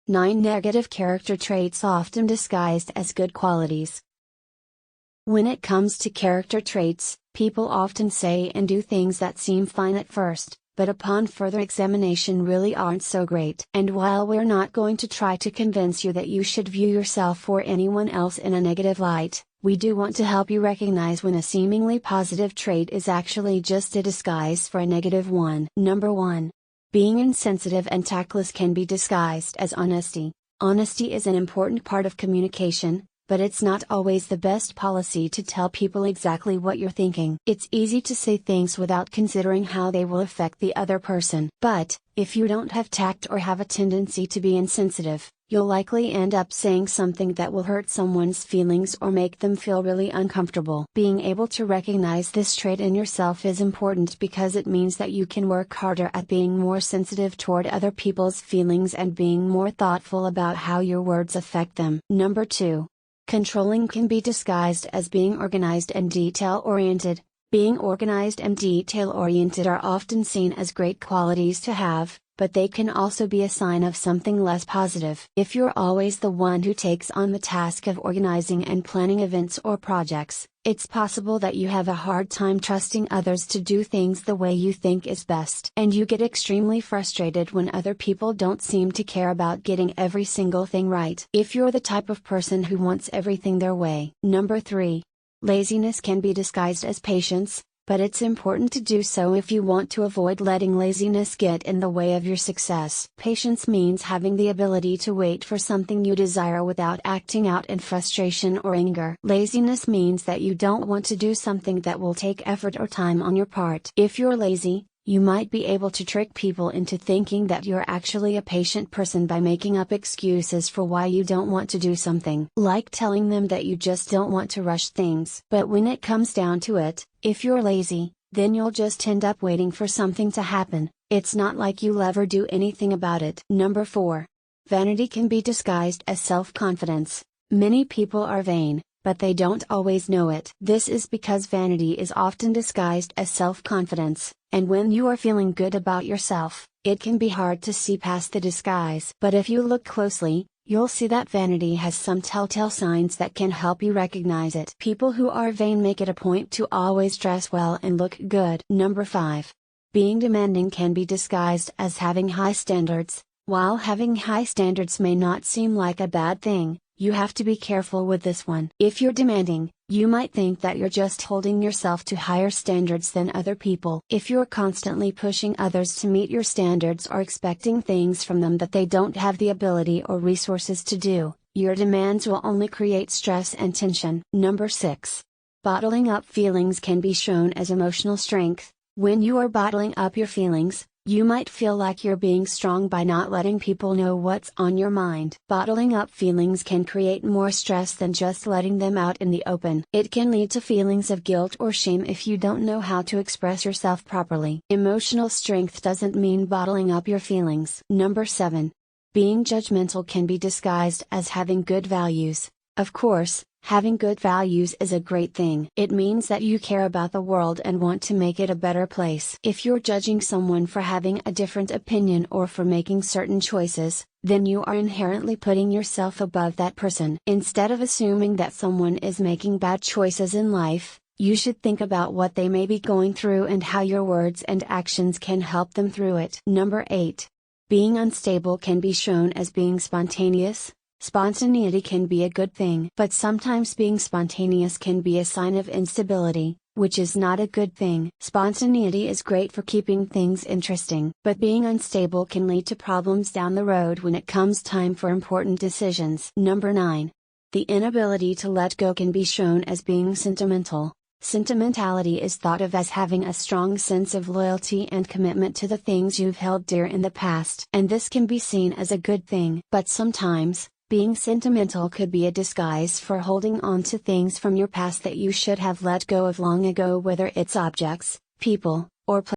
9 Negative character traits often disguised as good qualities. When it comes to character traits, people often say and do things that seem fine at first, but upon further examination really aren't so great. And while we're not going to try to convince you that you should view yourself or anyone else in a negative light, we do want to help you recognize when a seemingly positive trait is actually just a disguise for a negative one. Number 1. Being insensitive and tactless can be disguised as honesty. Honesty is an important part of communication, but it's not always the best policy to tell people exactly what you're thinking. It's easy to say things without considering how they will affect the other person. But, if you don't have tact or have a tendency to be insensitive, you'll likely end up saying something that will hurt someone's feelings or make them feel really uncomfortable. Being able to recognize this trait in yourself is important because it means that you can work harder at being more sensitive toward other people's feelings and being more thoughtful about how your words affect them. Number 2. Controlling can be disguised as being organized and detail-oriented. Being organized and detail-oriented are often seen as great qualities to have, but they can also be a sign of something less positive. If you're always the one who takes on the task of organizing and planning events or projects, it's possible that you have a hard time trusting others to do things the way you think is best. And you get extremely frustrated when other people don't seem to care about getting every single thing right. If you're the type of person who wants everything their way. Number 3. Laziness can be disguised as patience, but it's important to do so if you want to avoid letting laziness get in the way of your success. Patience means having the ability to wait for something you desire without acting out in frustration or anger. Laziness means that you don't want to do something that will take effort or time on your part. If you're lazy, you might be able to trick people into thinking that you're actually a patient person by making up excuses for why you don't want to do something. Like telling them that you just don't want to rush things. But when it comes down to it, if you're lazy, then you'll just end up waiting for something to happen. It's not like you'll ever do anything about it. Number 4. Vanity can be disguised as self-confidence. Many people are vain, but they don't always know it. This is because vanity is often disguised as self-confidence, and when you are feeling good about yourself, it can be hard to see past the disguise. But if you look closely, you'll see that vanity has some telltale signs that can help you recognize it. People who are vain make it a point to always dress well and look good. Number 5. Being demanding can be disguised as having high standards. While having high standards may not seem like a bad thing, you have to be careful with this one. If you're demanding, you might think that you're just holding yourself to higher standards than other people. If you're constantly pushing others to meet your standards or expecting things from them that they don't have the ability or resources to do, your demands will only create stress and tension. Number 6. Bottling up feelings can be shown as emotional strength. When you are bottling up your feelings, you might feel like you're being strong by not letting people know what's on your mind. Bottling up feelings can create more stress than just letting them out in the open. It can lead to feelings of guilt or shame if you don't know how to express yourself properly. Emotional strength doesn't mean bottling up your feelings. Number 7. Being judgmental can be disguised as having good values. Of course, having good values is a great thing. It means that you care about the world and want to make it a better place. If you're judging someone for having a different opinion or for making certain choices, then you are inherently putting yourself above that person. Instead of assuming that someone is making bad choices in life, you should think about what they may be going through and how your words and actions can help them through it. Number 8. Being unstable can be shown as being spontaneous. Spontaneity can be a good thing, but sometimes being spontaneous can be a sign of instability, which is not a good thing. Spontaneity is great for keeping things interesting, but being unstable can lead to problems down the road when it comes time for important decisions. Number 9. The inability to let go can be shown as being sentimental. Sentimentality is thought of as having a strong sense of loyalty and commitment to the things you've held dear in the past. And this can be seen as a good thing. But sometimes, being sentimental could be a disguise for holding on to things from your past that you should have let go of long ago, whether it's objects, people, or places.